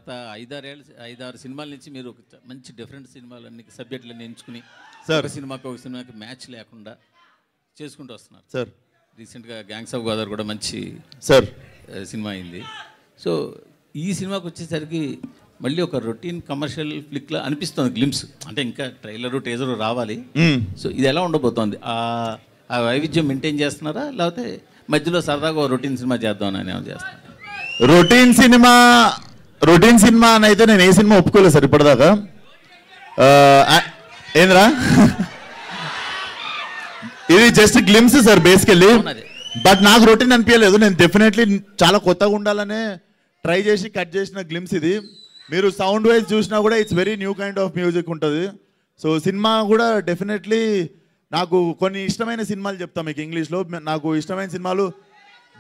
గత 5-6 సినిమాల నుంచి మీరు ఒక మంచి డిఫరెంట్ సినిమాలన్నీ సబ్జెక్టులన్నీ ఎంచుకుని ఒక సినిమాకి మ్యాచ్ లేకుండా చేసుకుంటూ వస్తున్నారు సార్. రీసెంట్గా గ్యాంగ్స్ ఆఫ్ గోదావరి కూడా మంచి సినిమా అయింది. సో ఈ సినిమాకి వచ్చేసరికి మళ్ళీ ఒక రొటీన్ కమర్షియల్ ఫ్లిక్లా అనిపిస్తుంది గ్లిమ్స్, అంటే ఇంకా ట్రైలరు టీజరు రావాలి. సో ఇది ఎలా ఉండబోతోంది? ఆ వైవిధ్యం మెయింటైన్ చేస్తున్నారా, లేకపోతే మధ్యలో సరదాగా రొటీన్ సినిమా చేద్దామని ఏమైనా చేస్తున్నారు? రొటీన్ సినిమా అని అయితే నేను ఏ సినిమా ఒప్పుకోలేదు సార్ ఇప్పటిదాకా. ఏంద్రా ఇది just glimpse sir basically. But నాకు రొటీన్ అనిపించలేదు. నేను డెఫినెట్లీ చాలా కొత్తగా ఉండాలనే ట్రై చేసి కట్ చేసిన గ్లిమ్స్ ఇది. మీరు సౌండ్ వైజ్ చూసినా కూడా it's very new kind of music ఉంటుంది. సో సినిమా కూడా డెఫినెట్లీ నాకు కొన్ని ఇష్టమైన సినిమాలు చెప్తాను మీకు ఇంగ్లీష్లో. నాకు ఇష్టమైన సినిమాలు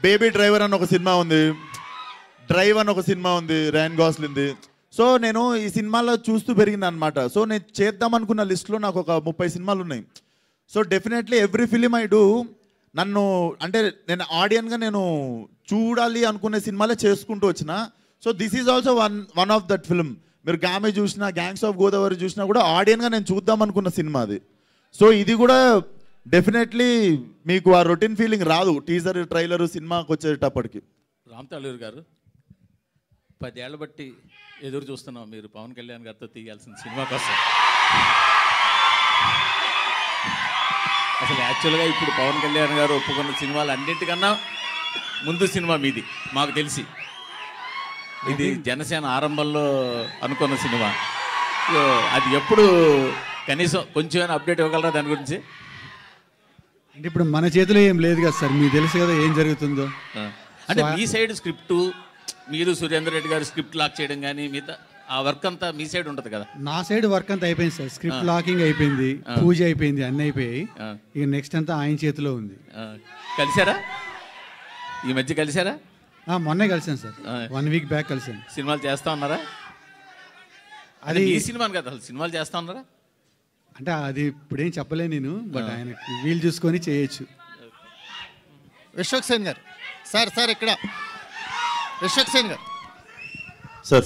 బేబీ డ్రైవర్ అని ఒక సినిమా ఉంది, డ్రైవ్ అని ఒక సినిమా ఉంది ర్యాన్ గాస్లిన్ది. సో నేను ఈ సినిమాలో చూస్తూ పెరిగింది అనమాట. సో నేను చేద్దాం అనుకున్న లిస్ట్లో నాకు ఒక 30 సినిమాలు ఉన్నాయి. So definitely every film I do నన్ను అంటే నేను ఆడియన్గా నేను చూడాలి అనుకునే సినిమాలే చేసుకుంటూ వచ్చిన. So this is also one of that film. మీరు గామె చూసినా గ్యాంగ్స్ ఆఫ్ గోదావరి చూసినా కూడా ఆడియన్గా నేను చూద్దాం అనుకున్న సినిమా అది. సో ఇది కూడా డెఫినెట్లీ మీకు ఆ రొటీన్ ఫీలింగ్ రాదు టీజర్ ట్రైలర్ సినిమాకి వచ్చేటప్పటికి. రామ్ తాళూరు గారు 10 ఏళ్ల బట్టి ఎదురు చూస్తున్నాం మీరు పవన్ కళ్యాణ్ గారితో తీయాల్సిన సినిమా కోసం. అసలు యాక్చువల్గా ఇప్పుడు పవన్ కళ్యాణ్ గారు ఒప్పుకున్న సినిమాలు అన్నింటికన్నా ముందు సినిమా మీది మాకు తెలిసి. ఇది జనసేన ఆరంభంలో అనుకున్న సినిమా. అది ఎప్పుడు కనీసం కొంచెం అప్డేట్ ఇవ్వగలరా దాని గురించి? అంటే ఇప్పుడు మన చేతిలో ఏం లేదు కదా సార్, మీకు తెలుసు కదా ఏం జరుగుతుందో. అంటే మీ సైడ్ స్క్రిప్టు, మీరు సురేందర్ రెడ్డి గారు స్క్రిప్ట్ లాక్ చేయడం కానీ మిగతా ఆ వర్క్ అంతా మీ సైడ్ ఉంటుంది కదా? నా సైడ్ వర్క్ అంతా అయిపోయింది సార్. స్క్రిప్ట్ లాకింగ్ అయిపోయింది, పూజ అయిపోయింది, అన్నీ అయిపోయాయి. ఇక నెక్స్ట్ అంతా ఆయన చేతిలో ఉంది. కలిసారా ఈ మధ్య? కలిసారా? మొన్నే కలిసాను సార్, 1 వీక్ బ్యాక్ కలిసాను. సినిమాలు చేస్తా ఉన్నారా? అది ఈ సినిమా కదా, అసలు సినిమాలు చేస్తా ఉన్నారా? అంటే అది ఇప్పుడేం చెప్పలే నేను, బట్ ఆయన వీలు చూసుకొని చేయొచ్చు. విశ్వక్ సేన్ గారు సార్ ఇక్కడ విశ్వక్ సేన్ గారు సార్